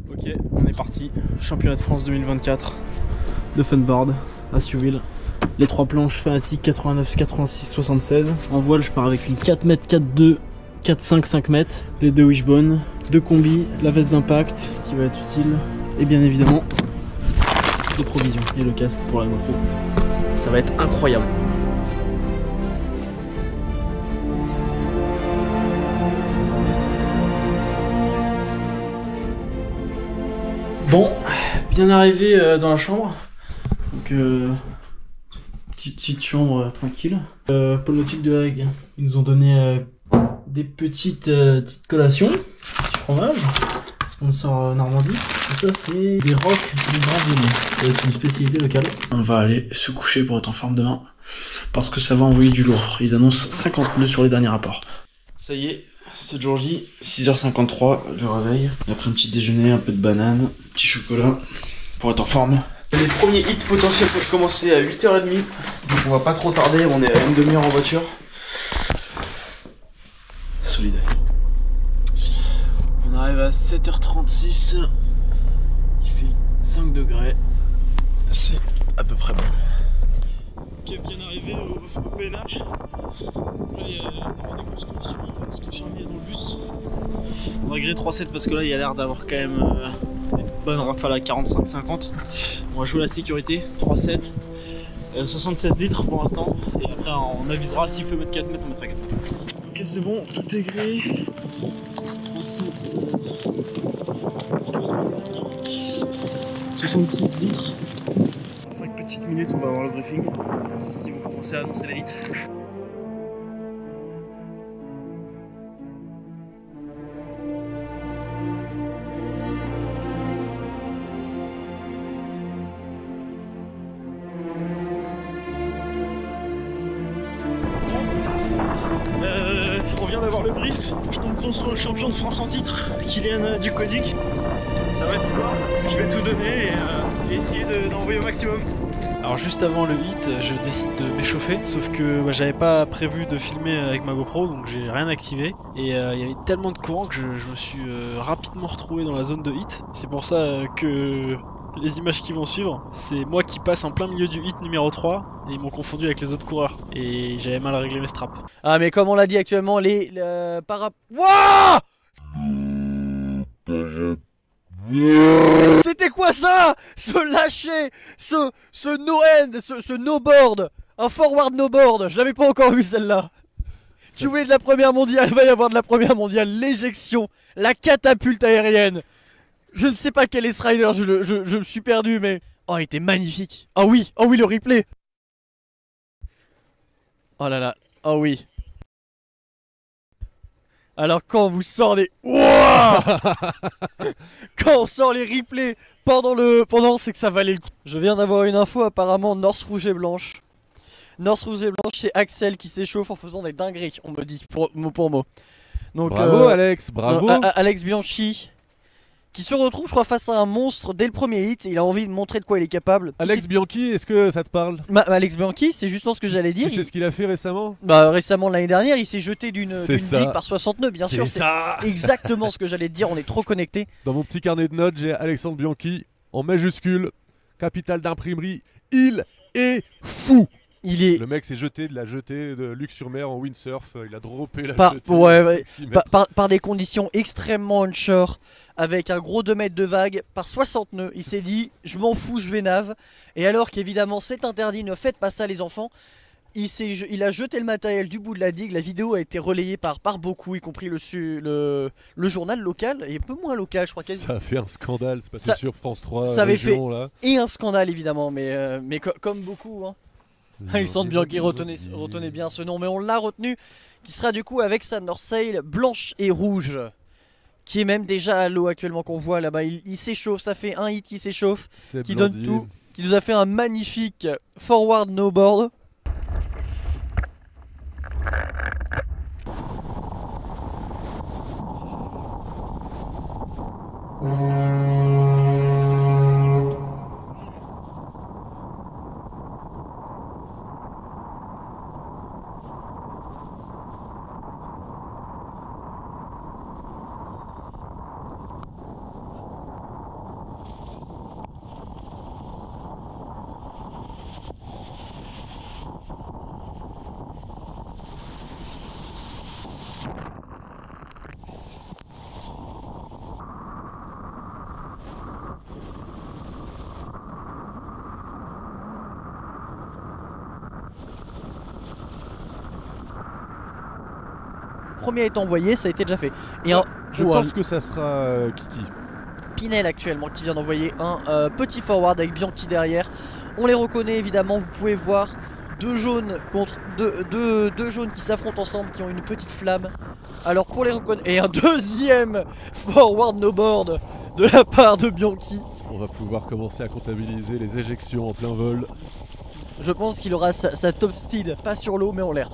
Ok, on est parti. Championnat de France 2024 de funboard à Stiouville. Les 3 planches Fanatic 89, 86, 76. En voile, je pars avec une 4 m, 4-2, 4-5, 5 m. Les 2 wishbones, 2 combis, la veste d'impact qui va être utile. Et bien évidemment, des provisions et le casque pour la GoPro. Ça va être incroyable. Bon, bien arrivé dans la chambre. Donc, petite chambre tranquille. Pôle nautique de Hague, ils nous ont donné des petites collations, petit fromage, sponsor Normandie. Et ça, c'est des rocs du Brésil, avec une spécialité locale. On va aller se coucher pour être en forme demain, parce que ça va envoyer du lourd. Ils annoncent 50 nœuds sur les derniers rapports. Ça y est. C'est jour J, 6h53, le réveil. Après un petit déjeuner, un peu de banane, petit chocolat, pour être en forme. Les premiers hits potentiels peuvent commencer à 8h30, donc on va pas trop tarder, on est à une demi-heure en voiture. Solide. On arrive à 7h36, il fait 5 degrés, c'est à peu près bon. Ok, bien arrivé au PNH. Là, il y a des grosses conditions, ce qui est dans le bus. On va griller 3,7 parce que là, il y a l'air d'avoir quand même une bonne rafale à 45-50. On va jouer la sécurité, 3,7. 76 litres pour l'instant. Et après, on avisera s'il faut mettre 4 mètres, on mettra 4 mètres. Ok, c'est bon, tout est grillé. 3,7. 66 litres. 5 petites minutes, on va avoir le briefing. Ensuite, ils vont commencer à annoncer les hits. On vient d'avoir le brief. Je tombe contre le champion de France en titre, Kylian Ducodic. Ça va être sport. Je vais tout donner et essayer d'envoyer au maximum. Alors juste avant le hit, je décide de m'échauffer, sauf que j'avais pas prévu de filmer avec ma GoPro, donc j'ai rien activé. Et il y avait tellement de courant que je me suis rapidement retrouvé dans la zone de hit. C'est pour ça que les images qui vont suivre, c'est moi qui passe en plein milieu du hit numéro 3, et ils m'ont confondu avec les autres coureurs. Et j'avais mal réglé mes straps. Ah mais comme on l'a dit actuellement, les Wouah! C'était quoi ça? Ce lâcher, ce no-end, ce no-board, un forward no-board, je l'avais pas encore vu celle-là. Tu voulais de la première mondiale, il va y avoir de la première mondiale, l'éjection, la catapulte aérienne. Je ne sais pas quel est ce rider, je me suis perdu mais... Oh il était magnifique. Oh oui, le replay. Oh là là, oh oui. Alors quand on vous sort des... Wouah quand on sort les replays pendant c'est que ça valait le coup. Je viens d'avoir une info apparemment North Rouge et Blanche. North Rouge et Blanche c'est Axel qui s'échauffe en faisant des dingueries, on me dit, mot pour mot. Donc, bravo Alex, bravo Alex Bianchi qui se retrouve je crois face à un monstre dès le premier hit et il a envie de montrer de quoi il est capable. Alex Bianchi, est-ce que ça te parle? Alex Bianchi, c'est justement ce que j'allais dire. Tu sais ce qu'il a fait récemment? Bah récemment l'année dernière il s'est jeté d'une digue par 69 bien sûr. C'est ça. Exactement ce que j'allais te dire, on est trop connectés. Dans mon petit carnet de notes j'ai Alexandre Bianchi en majuscule, capitale d'imprimerie, il est fou. Le mec s'est jeté de la jetée de Luc-sur-Mer en windsurf, il a droppé la jetée par des conditions extrêmement onshore, avec un gros 2 mètres de vague, par 60 nœuds, il s'est dit je m'en fous, je vais nave. Et alors qu'évidemment c'est interdit, ne faites pas ça les enfants, il a jeté le matériel du bout de la digue, la vidéo a été relayée par beaucoup, y compris le journal local, et un peu moins local je crois. Ça a fait un scandale, c'est passé sur France 3 ça avait région, fait là. Et un scandale évidemment, mais comme beaucoup hein. Alexandre Bianchi, retenez bien ce nom, mais on l'a retenu, qui sera du coup avec sa North Sail blanche et rouge, qui est même déjà à l'eau actuellement qu'on voit là-bas. Il s'échauffe, ça fait un hit qui s'échauffe, qui donne tout, qui nous a fait un magnifique forward no board. premier est envoyé, ça a été déjà fait. Et je pense que ça sera Kiki. Pinel actuellement qui vient d'envoyer un petit forward avec Bianchi derrière. On les reconnaît évidemment, vous pouvez voir deux jaunes contre deux jaunes qui s'affrontent ensemble, qui ont une petite flamme. Alors pour les reconnaître, et un deuxième forward no board de la part de Bianchi. On va pouvoir commencer à comptabiliser les éjections en plein vol. Je pense qu'il aura sa top speed, pas sur l'eau mais en l'air.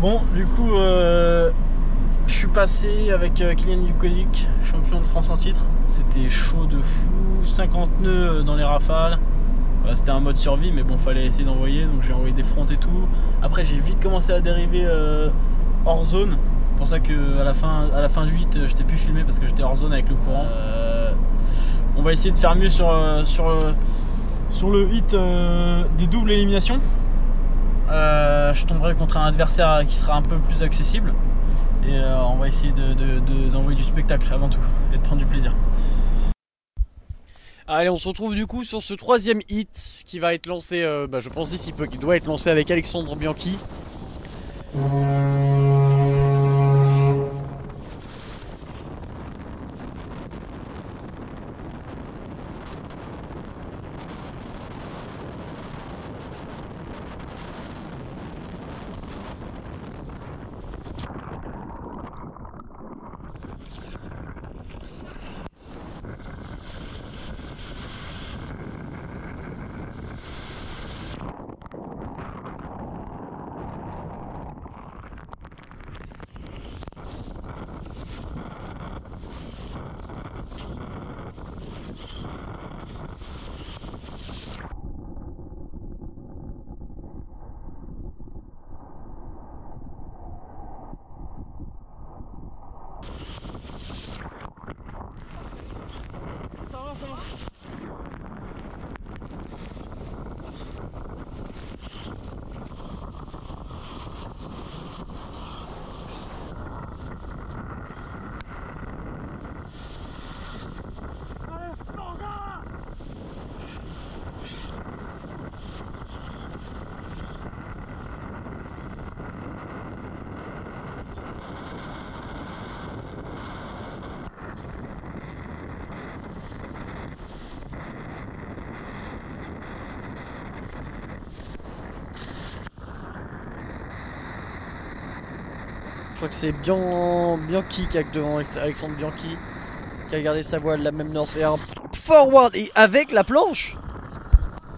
Bon, du coup, je suis passé avec Kylian Ducolic, champion de France en titre. C'était chaud de fou, 50 nœuds dans les rafales. C'était un mode survie, mais bon, fallait essayer d'envoyer, donc j'ai envoyé des fronts et tout. Après, j'ai vite commencé à dériver hors zone. C'est pour ça qu'à la fin du 8, je t'ai plus filmé parce que j'étais hors zone avec le courant. On va essayer de faire mieux sur le hit des doubles éliminations. Je tomberai contre un adversaire qui sera un peu plus accessible. Et on va essayer d'envoyer du spectacle avant tout et de prendre du plaisir. Allez, on se retrouve du coup sur ce troisième hit qui va être lancé, je pense d'ici peu, qui doit être lancé avec Alexandre Bianchi. crois que c'est Bianchi qui a devant Alexandre Bianchi qui a gardé sa voile, la même North et un forward et avec la planche.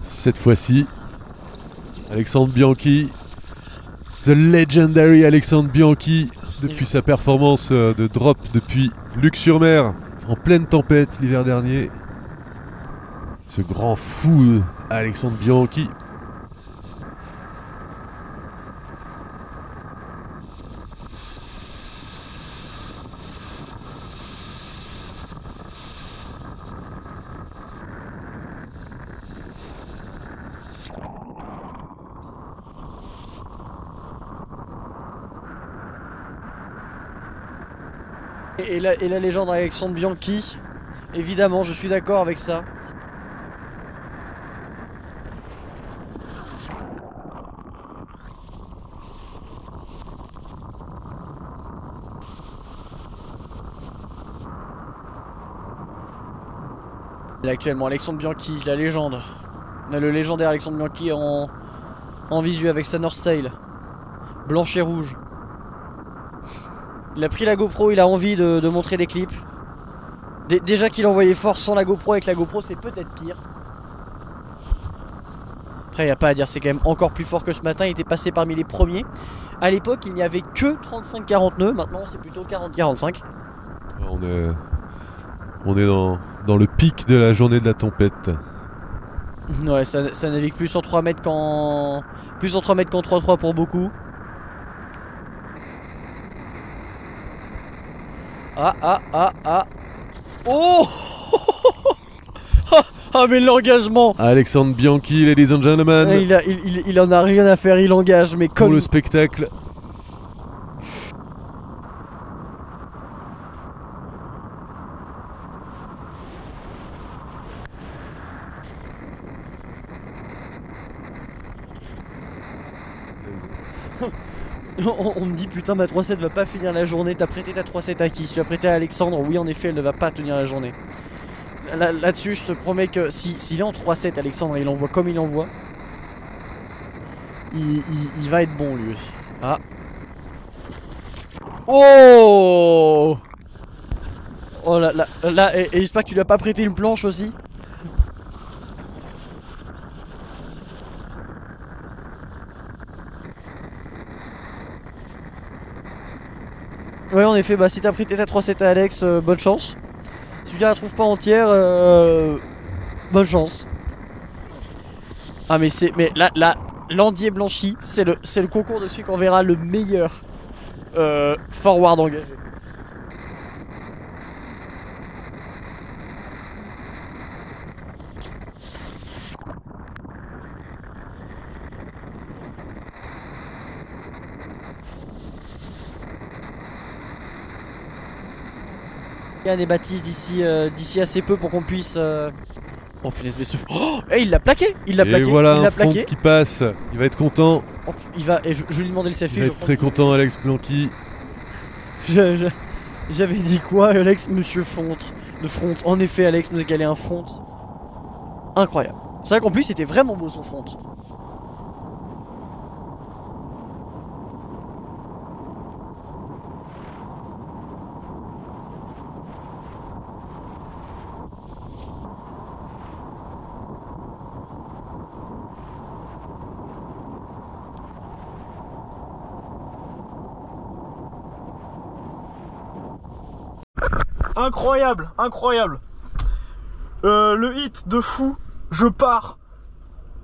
Cette fois-ci, Alexandre Bianchi, the legendary Alexandre Bianchi, depuis sa performance de drop depuis Luc-sur-Mer en pleine tempête l'hiver dernier. Ce grand fou Alexandre Bianchi. Et la légende Alexandre Bianchi, évidemment, je suis d'accord avec ça. Là, actuellement, Alexandre Bianchi, la légende. On a le légendaire Alexandre Bianchi en visu avec sa North Sail, blanche et rouge. Il a pris la GoPro, il a envie de montrer des clips. Déjà qu'il envoyait fort sans la GoPro, avec la GoPro c'est peut-être pire. Après il n'y a pas à dire, c'est quand même encore plus fort que ce matin, il était passé parmi les premiers. À l'époque il n'y avait que 35-40 nœuds, maintenant c'est plutôt 40-45. On est dans le pic de la journée de la tempête. Ouais, ça navigue plus en 3 mètres qu'en 3-3 pour beaucoup. Ah. Oh. Ah mais l'engagement. Alexandre Bianchi, ladies and gentlemen. Il en a rien à faire, il engage, mais comme... Pour le spectacle. On me dit putain ma 3-7 va pas finir la journée. T'as prêté ta 3-7 à qui? Si tu as prêté à Alexandre, oui en effet elle ne va pas tenir la journée. Là-dessus je te promets que s'il est en 3-7 Alexandre et il envoie comme il envoie, il va être bon lui. Ah. Oh. Oh là et j'espère que tu lui as pas prêté une planche aussi. Ouais en effet, bah si t'as prêté ta 3-7 à Alex, bonne chance. Si tu la trouves pas entière, bonne chance. Ah mais là l'Andier blanchi, c'est le concours de celui qu'on verra le meilleur forward engagé. Yann et Baptiste d'ici assez peu pour qu'on puisse... Oh punaise mais ce... Oh il l'a plaqué. Il l'a plaqué. Et voilà il l'a un front plaqué. qui passe. Il va être content. Oh, il va... Et je lui ai demandé le selfie. Il va être très content Alex Bianchi. J'avais dit quoi Alex monsieur Fontre. De front. En effet Alex nous a calé un front. Incroyable. C'est vrai qu'en plus c'était vraiment beau son front. Incroyable, incroyable. Le hit de fou. Je pars.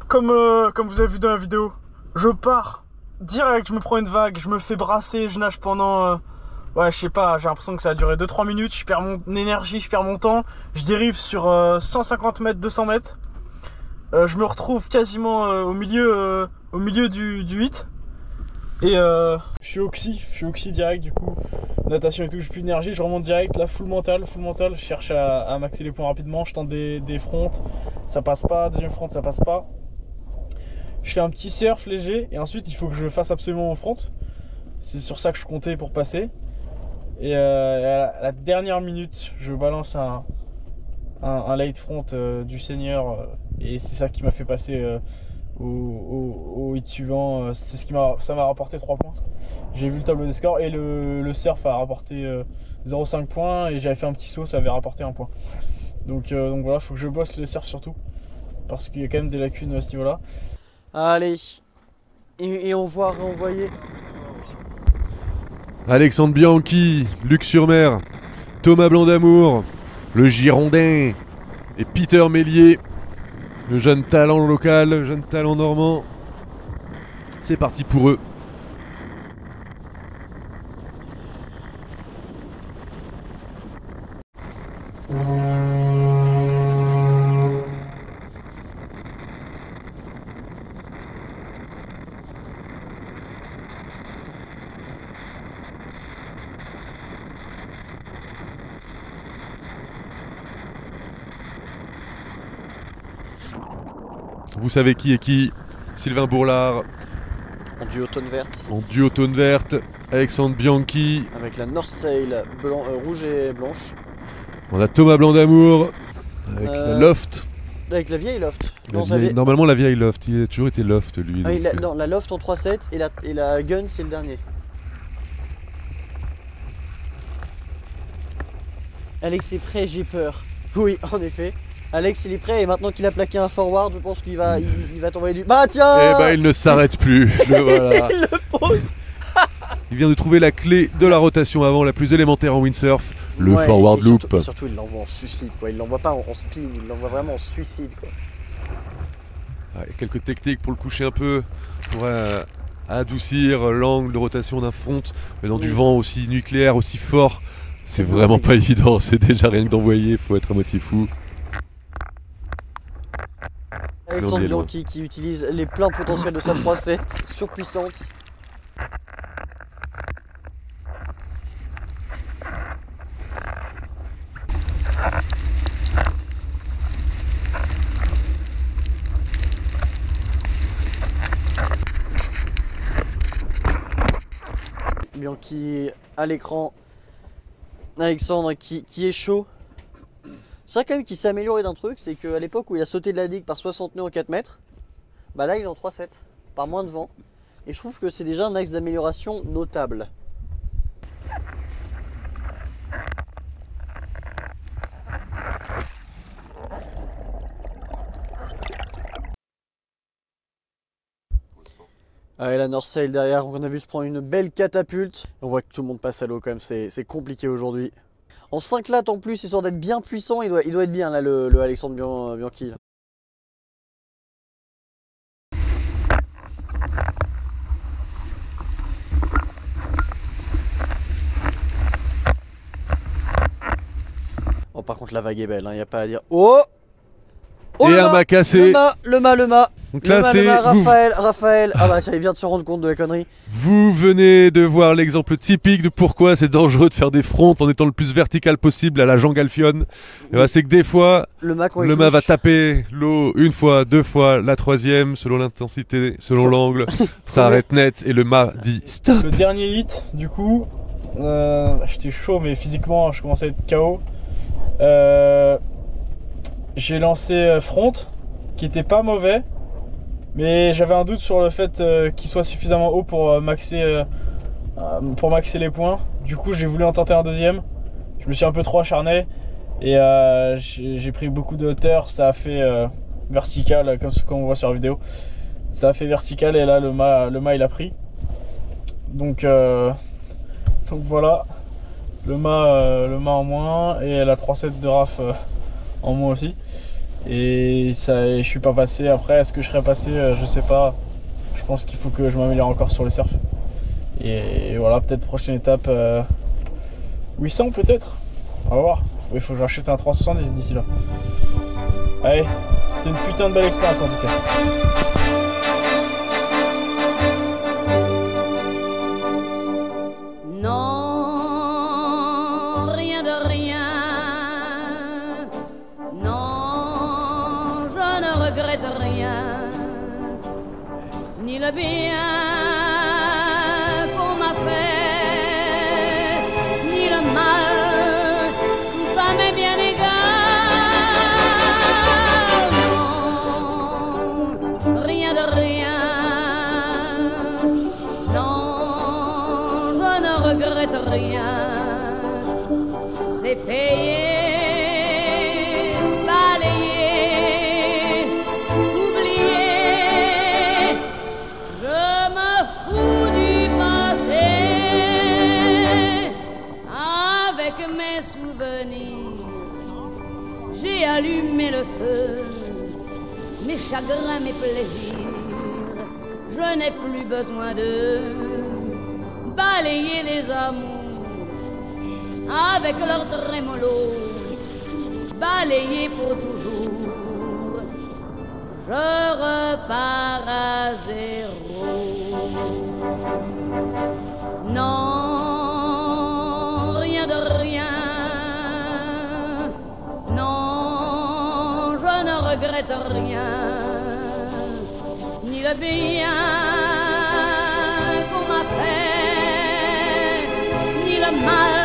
Comme vous avez vu dans la vidéo. Je pars. Direct, je me prends une vague. Je me fais brasser. Je nage pendant... ouais, je sais pas. J'ai l'impression que ça a duré 2-3 minutes. Je perds mon énergie, je perds mon temps. Je dérive sur 150 mètres, 200 mètres. Je me retrouve quasiment au milieu du hit. Et je suis oxy direct du coup, natation et tout, j'ai plus d'énergie, je remonte direct, là full mental, je cherche à maxer les points rapidement, je tente des fronts, ça passe pas, deuxième front ça passe pas. Je fais un petit surf léger et ensuite il faut que je fasse absolument mon front, c'est sur ça que je comptais pour passer. Et à la dernière minute, je balance un light front du seigneur et c'est ça qui m'a fait passer au hit suivant. C'est ça m'a rapporté 3 points. J'ai vu le tableau des scores et le surf a rapporté 0,5 points et j'avais fait un petit saut, ça avait rapporté 1 point. Donc voilà, faut que je bosse le surf surtout parce qu'il y a quand même des lacunes à ce niveau-là. Allez, et on va renvoyer Alexandre Bianchi, Luc-sur-Mer, Thomas Blanc d'Amour, le Girondin et Peter Mélier, le jeune talent local, le jeune talent normand. C'est parti pour eux. Vous savez qui est qui? Sylvain Bourlard. en duo tonne verte. En duo tonne verte. Alexandre Bianchi. Avec la North Sail rouge et blanche. On a Thomas Blanc d'Amour. Avec la Loft. Avec la vieille Loft. Normalement la vieille Loft. Il a toujours été Loft lui. Non, la Loft en 3.7 et la Gun c'est le dernier. Alex est prêt, j'ai peur. Oui, en effet. Alex il est prêt et maintenant qu'il a plaqué un forward, je pense qu'il va, il va t'envoyer du... Bah tiens. Eh bah il ne s'arrête plus. Voilà. Il le pose. Il vient de trouver la clé de la rotation avant, la plus élémentaire en windsurf, le forward loop. Surtout il l'envoie en suicide quoi, il l'envoie pas en spin, il l'envoie vraiment en suicide quoi. Ah, il y a quelques techniques pour le coucher un peu, pour adoucir l'angle de rotation d'un front, mais dans du vent aussi nucléaire, aussi fort, c'est vraiment pas évident, c'est déjà rien que d'envoyer, il faut être à moitié fou. Alexandre Bianchi qui utilise les pleins potentiels de sa 3.7 surpuissante. Bianchi à l'écran. Alexandre qui est chaud. C'est vrai quand même qu'il s'est amélioré d'un truc, c'est qu'à l'époque où il a sauté de la digue par 60 nœuds en 4 mètres, bah là il est en 3.7, par moins de vent. Et je trouve que c'est déjà un axe d'amélioration notable. Allez, la North Sail derrière, on a vu se prendre une belle catapulte. On voit que tout le monde passe à l'eau quand même, c'est compliqué aujourd'hui. En 5 lattes en plus, histoire d'être bien puissant, il doit être bien là le Alexandre Bianchi. Là. Oh par contre la vague est belle, il n'y a pas à dire. Oh, et un mât cassé. Le mât. Donc là c'est Raphaël. Ah bah tiens, il vient de se rendre compte de la connerie. Vous venez de voir l'exemple typique de pourquoi c'est dangereux de faire des fronts en étant le plus vertical possible à la Jean Galfion. Bah, c'est que des fois, le mât va taper l'eau une fois, 2 fois, la 3e, selon l'intensité, selon l'angle, ça arrête net et le mât dit stop. Le dernier hit, du coup, j'étais chaud mais physiquement je commençais à être KO. J'ai lancé front, qui était pas mauvais. Mais j'avais un doute sur le fait qu'il soit suffisamment haut pour maxer les points. Du coup j'ai voulu en tenter un deuxième. Je me suis un peu trop acharné et j'ai pris beaucoup de hauteur. Ça a fait vertical comme on voit sur la vidéo. Ça a fait vertical et là le mât il a pris. Donc voilà, le mât en moins et la 3.7 de RAF en moins aussi. Et ça, je suis pas passé. Après, est-ce que je serais passé? Je sais pas. Je pense qu'il faut que je m'améliore encore sur le surf. Et voilà, peut-être prochaine étape 800 peut-être. On va voir. Il faut que j'achète un 370 d'ici là. Allez, c'était une putain de belle expérience en tout cas. Ni le bien qu'on m'a fait, ni le mal, tout ça m'est bien égal. Non, rien de allumer le feu, mes chagrins, mes plaisirs, je n'ai plus besoin de balayer les amours avec leur trémolo, balayer pour toujours, je repars à zéro. Non, rien de rien, non, je ne regrette rien, ni le bien qu'on m'a fait, ni le mal